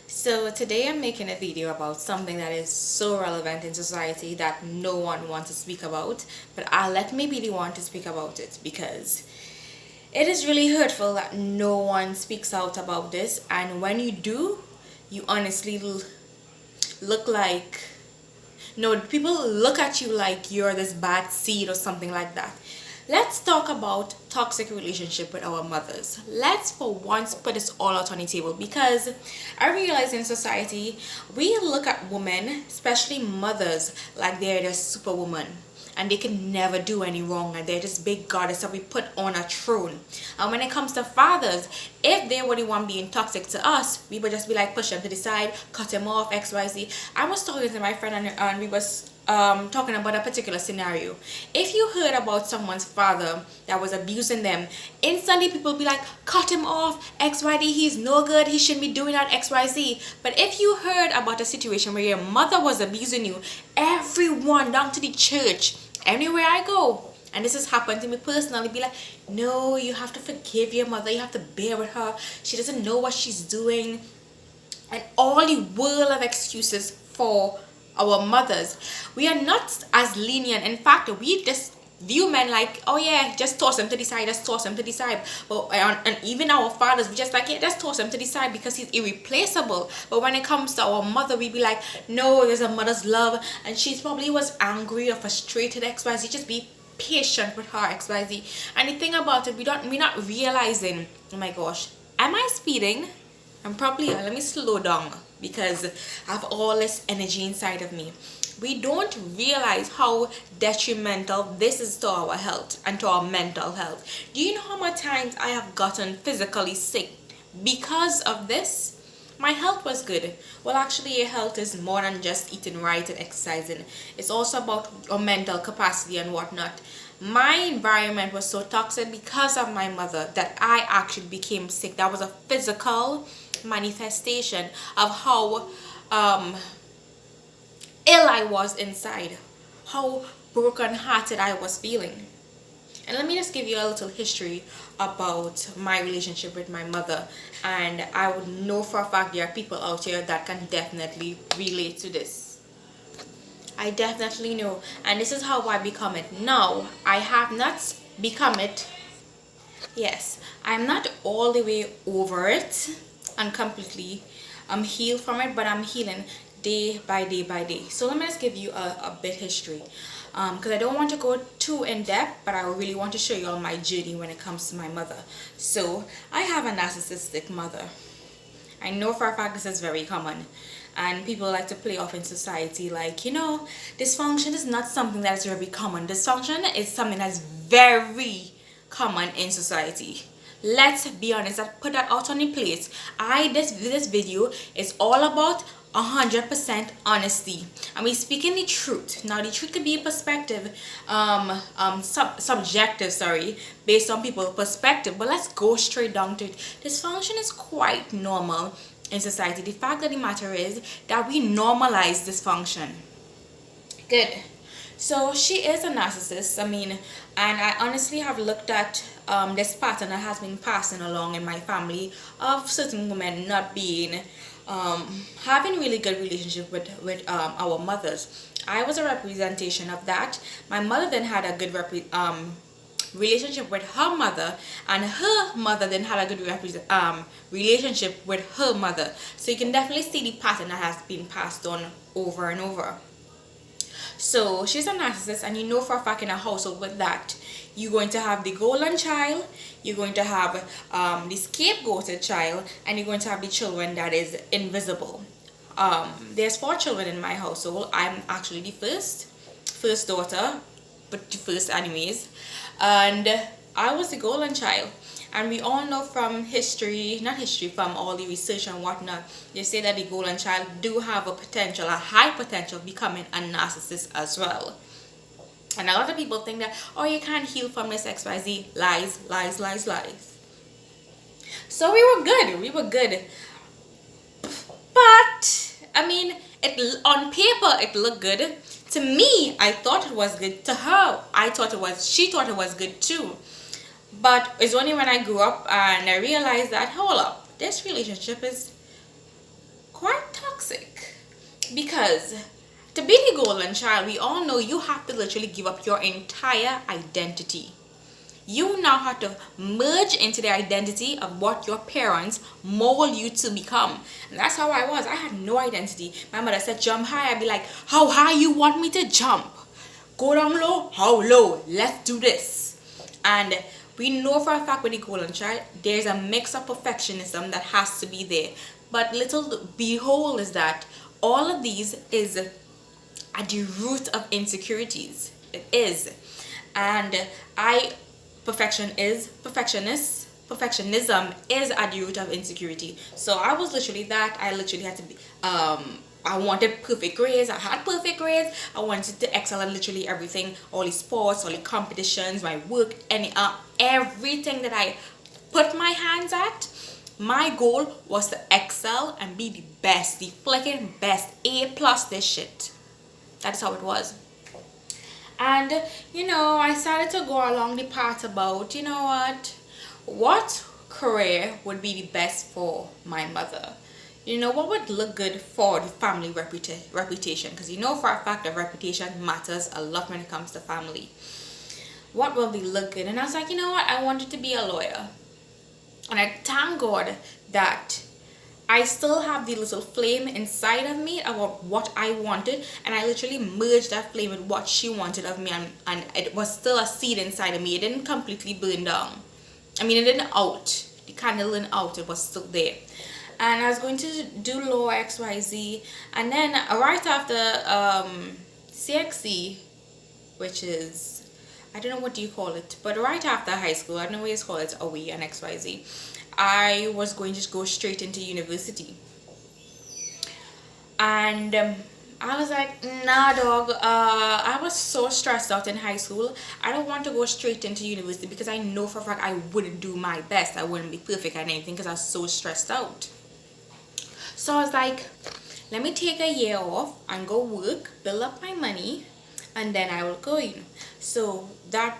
So today I'm making a video about something that is so relevant in society that no one wants to speak about, but I'll let me be the one to speak about it because it is really hurtful that no one speaks out about this, and when you do, you honestly look like no, people look at you like you're this bad seed or something like that. Let's talk about toxic relationship with our mothers. Let's for once put this all out on the table because I realize in society we look at women, especially mothers, like they're the superwoman and they can never do any wrong and they're this big goddess that we put on a throne. And when it comes to fathers, if they were the one being toxic to us, we would just be like push them to the side, cut him off, XYZ. I was talking to my friend and we was talking about a particular scenario. If you heard about someone's father that was abusing them, instantly people be like, cut him off, XYZ, he's no good, he shouldn't be doing that, XYZ. But if you heard about a situation where your mother was abusing you, everyone down to the church, anywhere I go, and this has happened to me personally, be like, no, you have to forgive your mother, you have to bear with her, she doesn't know what she's doing, and all the world of excuses for our mothers. We are not as lenient. In fact, we just view men like, oh yeah, just toss him to the side, just toss him to the side. But and even our fathers, we just like, yeah, just toss him to the side because he's irreplaceable. But when it comes to our mother, we be like, no, there's a mother's love, and she's probably was angry or frustrated, XYZ. Just be patient with her, XYZ. And the thing about it, we're not realizing, oh my gosh, am I speeding? I'm probably, let me slow down because I have all this energy inside of me. We don't realize how detrimental this is to our health and to our mental health. Do you know how many times I have gotten physically sick because of this? My health was good. Well, actually, your health is more than just eating right and exercising. It's also about your mental capacity and whatnot. My environment was so toxic because of my mother that I actually became sick. That was a physical manifestation of how ill I was inside, how broken-hearted I was feeling. And let me just give you a little history about my relationship with my mother. And I would know for a fact there are people out here that can definitely relate to this. I definitely know. And this is how I become it. Now, I have not become it. Yes, I'm not all the way over it and completely healed from it, but I'm healing day by day by day. So let me just give you a bit history because I don't want to go too in depth, but I really want to show you all my journey when it comes to my mother. So I have a narcissistic mother. I know for a fact this is very common, and people like to play off in society like, you know, dysfunction is not something that is very common. Dysfunction is something that's very common in society. Let's be honest, I put that out on the plate. This video is all about 100% honesty. I mean, speaking the truth. Now, the truth could be a perspective, subjective, sorry, based on people's perspective. But let's go straight down to it. Dysfunction is quite normal in society. The fact of the matter is that we normalize dysfunction. Good. So she is a narcissist. I mean, and I honestly have looked at this pattern that has been passing along in my family of certain women not being having really good relationship with our mothers. I was a representation of that. My mother then had a good relationship with her mother, and her mother then had a good relationship with her mother. So you can definitely see the pattern that has been passed on over and over. So she's a narcissist, and you know for a fact in a household with that, you're going to have the golden child, you're going to have the scapegoated child, and you're going to have the children that is invisible. There's 4 children in my household. I'm actually the first daughter, but the first anyways, and I was the golden child. And we all know from history, not history, from all the research and whatnot, they say that the golden child do have a potential, a high potential of becoming a narcissist as well. And a lot of people think that, oh, you can't heal from this, XYZ. Lies, lies, lies, lies. So we were good. We were good. But, I mean, on paper, it looked good. To me, I thought it was good. To her, she thought it was good too. But it's only when I grew up and I realized that, hold up, this relationship is Because to be the golden child, we all know you have to literally give up your entire identity. You now have to merge into the identity of what your parents mold you to become. And that's how I was. I had no identity. My mother said jump high. I'd be like, how high you want me to jump? Go down low? How low? Let's do this. And we know for a fact with the golden child, there's a mix of perfectionism that has to be there. But little behold is that all of these is at the root of insecurities. It is. And perfectionism is at the root of insecurity. So I was literally that. I literally had to be I wanted perfect grades. I had perfect grades. I wanted to excel at literally everything, all the sports, all the competitions, my work, everything that I put my hands at. My goal was to excel and be the best, the flicking best, A plus this shit. That's how it was. And I started to go along the path about, what career would be the best for my mother? What would look good for the family reputation? Because for a fact that reputation matters a lot when it comes to family. What will be look good? And I was like, I wanted to be a lawyer. And I thank God that I still have the little flame inside of me about what I wanted, and I literally merged that flame with what she wanted of me, and it was still a seed inside of me. It didn't completely burn down. I mean, it didn't out. The candle didn't out. It was still there. And I was going to do law XYZ, and then right after CXC, which is, I don't know what do you call it, but right after high school, I don't know what you call it, OE and XYZ, I was going to go straight into university. And I was like, nah dog, I was so stressed out in high school. I don't want to go straight into university because I know for a fact I wouldn't do my best. I wouldn't be perfect at anything because I was so stressed out. So I was like, let me take a year off and go work, build up my money, and then I will go in. So that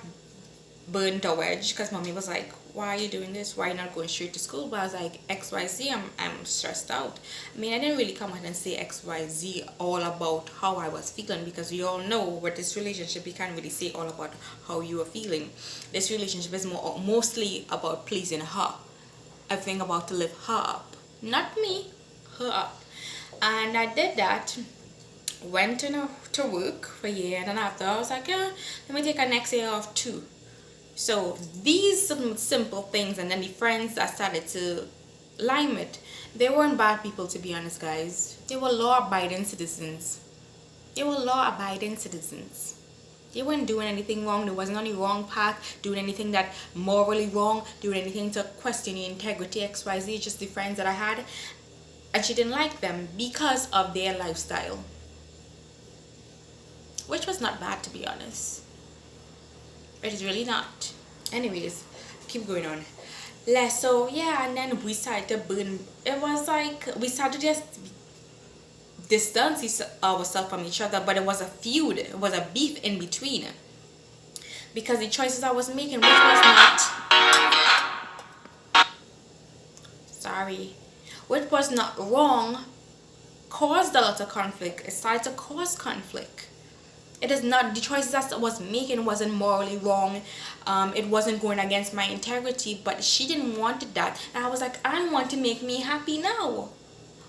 burnt a wedge because mommy was like, why are you doing this? Why are you not going straight to school? But I was like, XYZ, I'm stressed out. I mean, I didn't really come out and say XYZ all about how I was feeling, because we all know with this relationship, you can't really say all about how you are feeling. This relationship is mostly about pleasing her. Everything about to lift her up. Not me, her up. And I did that. Went to work for a year, and then after I was like, yeah, let me take a next year off too. So these simple things, and then the friends that started to lime it, they weren't bad people, to be honest, guys. They were law-abiding citizens. They weren't doing anything wrong. There wasn't on the wrong path, doing anything that morally wrong, doing anything to question the integrity, XYZ, just the friends that I had. And she didn't like them because of their lifestyle, which was not bad, to be honest. It is really not. Anyways, keep going on. So yeah, and then we started to burn. It was like we started to just distance ourselves from each other, but it was a feud. It was a beef in between, because the choices I was making, which was not wrong, caused a lot of conflict. It started to cause conflict. It is not, the choices I was making wasn't morally wrong. It wasn't going against my integrity, but she didn't want that. And I was like, I want to make me happy now.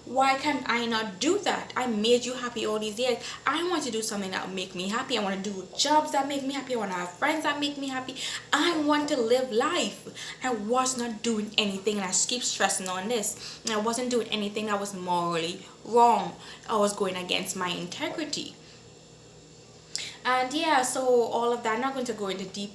Why can't I not do that? I made you happy all these years. I want to do something that will make me happy. I want to do jobs that make me happy. I want to have friends that make me happy. I want to live life. I was not doing anything, and I keep stressing on this. I wasn't doing anything that was morally wrong. I was going against my integrity. And yeah, so all of that, I'm not going to go into deep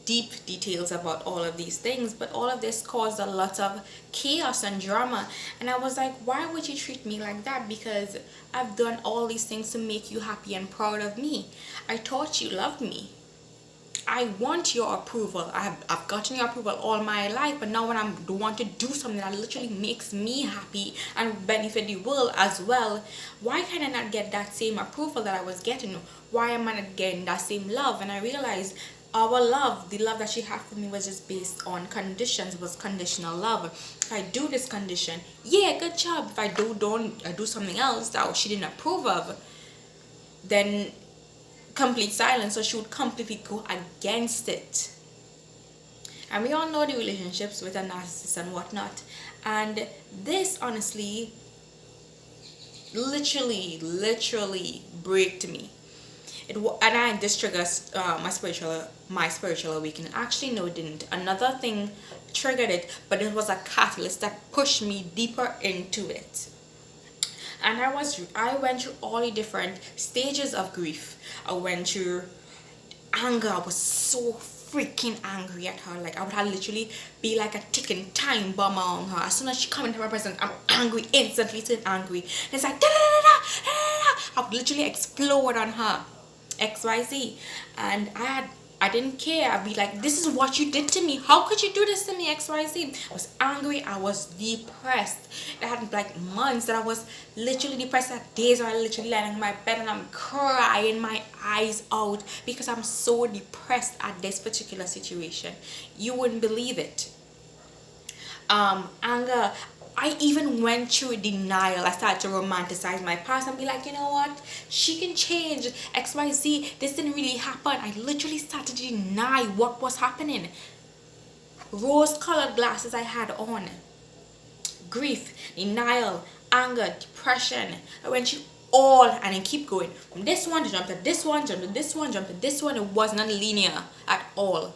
details about all of these things, but all of this caused a lot of chaos and drama. And I was like, why would you treat me like that? Because I've done all these things to make you happy and proud of me. I thought you loved me. I want your approval. I've gotten your approval all my life, but now when I want to do something that literally makes me happy and benefit the world as well, why can I not get that same approval that I was getting? Why am I not getting that same love? And I realized our love, the love that she had for me, was just based on conditions, was conditional love. If I do this condition, yeah, good job. If I don't I do something else that she didn't approve of, then complete silence. So she would completely go against it. And we all know the relationships with a narcissist and whatnot. And this honestly, literally breaked me. And I this triggers my spiritual awakening. Actually, no, it didn't. Another thing triggered it, but it was a catalyst that pushed me deeper into it. And I went through all the different stages of grief. I went through anger. I was so freaking angry at her. Like, I would have literally be like a ticking time bomb on her. As soon as she come into my presence, I'm angry, instantly turn angry. And it's like da da da da da da. I would literally explode on her. XYZ. And I didn't care. I'd be like, this is what you did to me. How could you do this to me? XYZ. I was angry. I was depressed. It had like months that I was literally depressed. At days where I literally lying in my bed and I'm crying my eyes out because I'm so depressed at this particular situation. You wouldn't believe it. Anger. I even went through denial. I started to romanticize my past and be like, you know what? She can change. XYZ. This didn't really happen. I literally started to deny what was happening. Rose-colored glasses I had on. Grief, denial, anger, depression. I went through all and then keep going. From this one to jump to this one, jump to this one, jump to this one. It was not linear at all.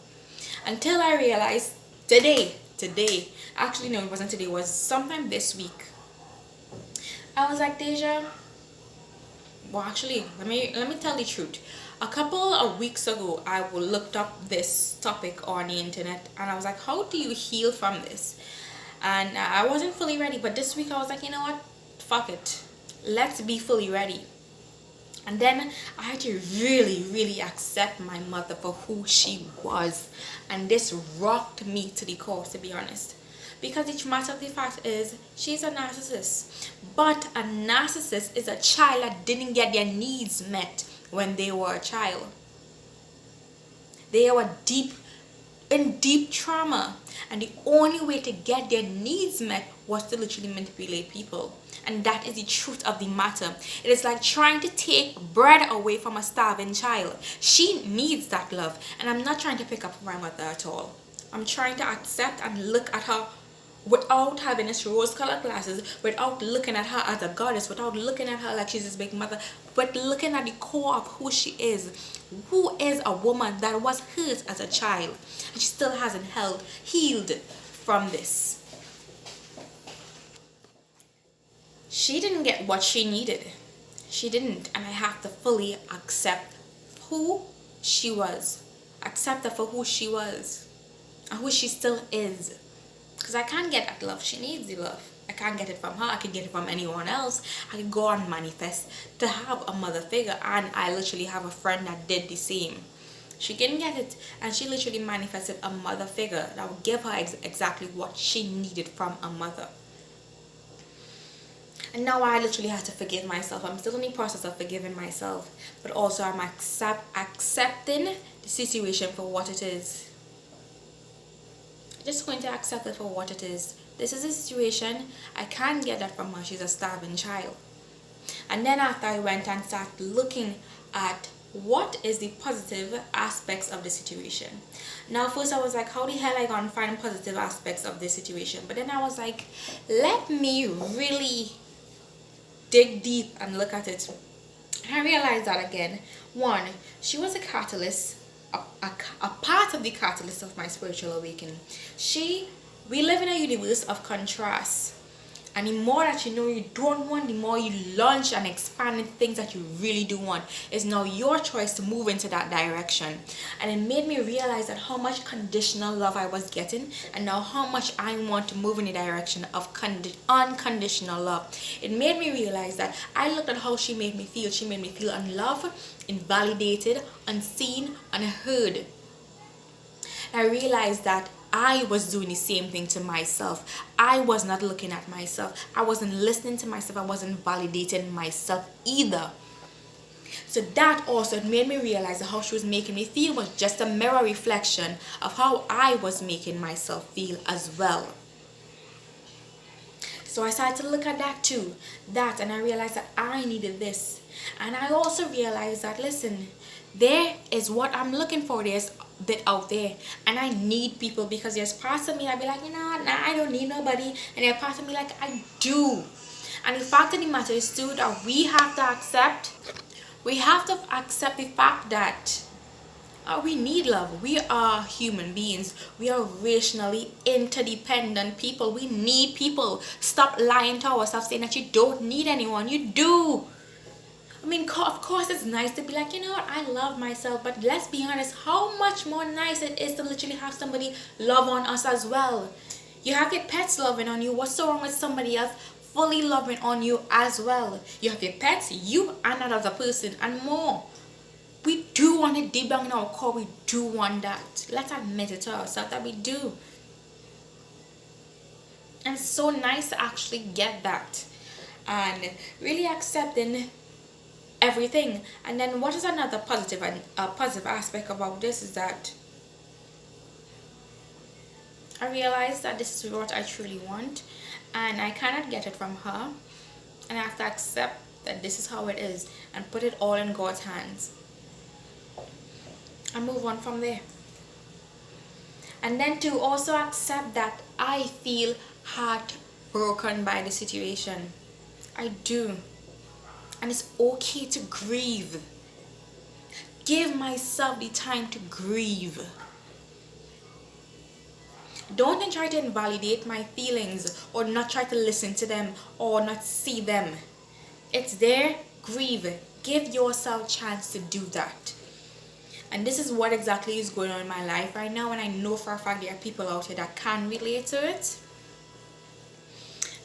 Until I realized today, actually no, it wasn't today, it was sometime this week. I was like, Deja, well, actually, let me tell the truth. A couple of weeks ago, I looked up this topic on the internet and I was like, how do you heal from this? And I wasn't fully ready, but this week I was like, you know what, fuck it, let's be fully ready. And then I had to really accept my mother for who she was. And this rocked me to the core, to be honest. Because the matter of the fact is, she's a narcissist. But a narcissist is a child that didn't get their needs met when they were a child. They were in deep trauma. And the only way to get their needs met was to literally manipulate people. And that is the truth of the matter. It is like trying to take bread away from a starving child. She needs that love. And I'm not trying to pick up my mother at all. I'm trying to accept and look at her without having this rose-colored glasses, without looking at her as a goddess, without looking at her like she's this big mother, but looking at the core of who she is. Who is a woman that was hurt as a child and she still hasn't healed from this. She didn't get what she needed. She didn't. And I have to fully accept who she was. Accept her for who she was. And who she still is. Because I can't get that love. She needs the love. I can't get it from her. I can get it from anyone else. I can go and manifest to have a mother figure. And I literally have a friend that did the same. She didn't get it. And she literally manifested a mother figure that would give her exactly what she needed from a mother. And now I literally have to forgive myself. I'm still in the process of forgiving myself. But also I'm accepting the situation for what it is. Just going to accept it for what it is. This is a situation. I can't get that from her. She's a starving child. And then after I went and started looking at what is the positive aspects of the situation. Now first I was like, how the hell I gonna find positive aspects of this situation? But then I was like, let me really dig deep and look at it. I realized that again. One, she was a catalyst, a part of the catalyst of my spiritual awakening. We live in a universe of contrast. And the more that you know you don't want, the more you launch and expand into things that you really do want. It's now your choice to move into that direction. And it made me realize that how much conditional love I was getting, and now how much I want to move in the direction of unconditional love. It made me realize that I looked at how she made me feel. She made me feel unloved, invalidated, unseen, unheard. And I realized that I was doing the same thing to myself. I was not looking at myself. I wasn't listening to myself. I wasn't validating myself either. So that also made me realize that how she was making me feel was just a mirror reflection of how I was making myself feel as well. So I started to look at that too, and I realized that I needed this. And I also realized that, listen, there is what I'm looking for. There's bit out there, and I need people, because there's parts of me I'd be like, nah, I don't need nobody, and there's parts of me like I do. And the fact of the matter is too that we have to accept the fact that we need love. We are human beings. We are rationally interdependent people. We need people. Stop lying to ourselves saying that you don't need anyone. You do. I mean, of course it's nice to be like, you know what, I love myself, but let's be honest, how much more nice it is to literally have somebody love on us as well. You have your pets loving on you. What's so wrong with somebody else fully loving on you as well? You have your pets, you and another person, and more. We do want it deep down in our core. We do want that. Let's admit it to ourselves that we do. And it's so nice to actually get that and really accepting everything. And then what is another positive aspect about this is that I realized that this is what I truly want, and I cannot get it from her, and I have to accept that this is how it is and put it all in God's hands and move on from there. And then to also accept that I feel heartbroken by the situation. I do. And it's okay to grieve. Give myself the time to grieve. Don't try to invalidate my feelings or not try to listen to them or not see them. It's there. Grieve. Give yourself a chance to do that. And this is what exactly is going on in my life right now, and I know for a fact there are people out here that can relate to it.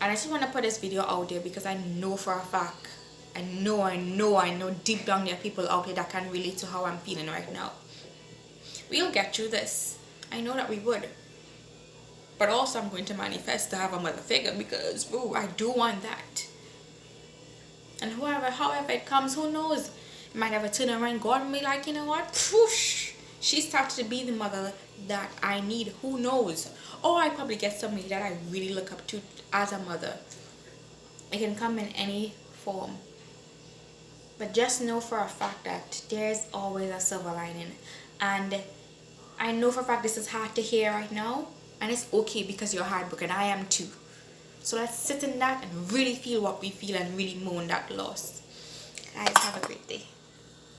And I just want to put this video out there because I know for a fact, I know deep down there are people out here that can relate to how I'm feeling right now. We'll get through this. I know that we would. But also I'm going to manifest to have a mother figure, because I do want that. And however it comes, who knows? It might have a turn around, God and be like, you know what? Poosh! She started to be the mother that I need. Who knows? Or I probably get somebody that I really look up to as a mother. It can come in any form. But just know for a fact that there's always a silver lining. And I know for a fact this is hard to hear right now. And it's okay because you're heartbroken. I am too. So let's sit in that and really feel what we feel and really mourn that loss. Guys, have a great day.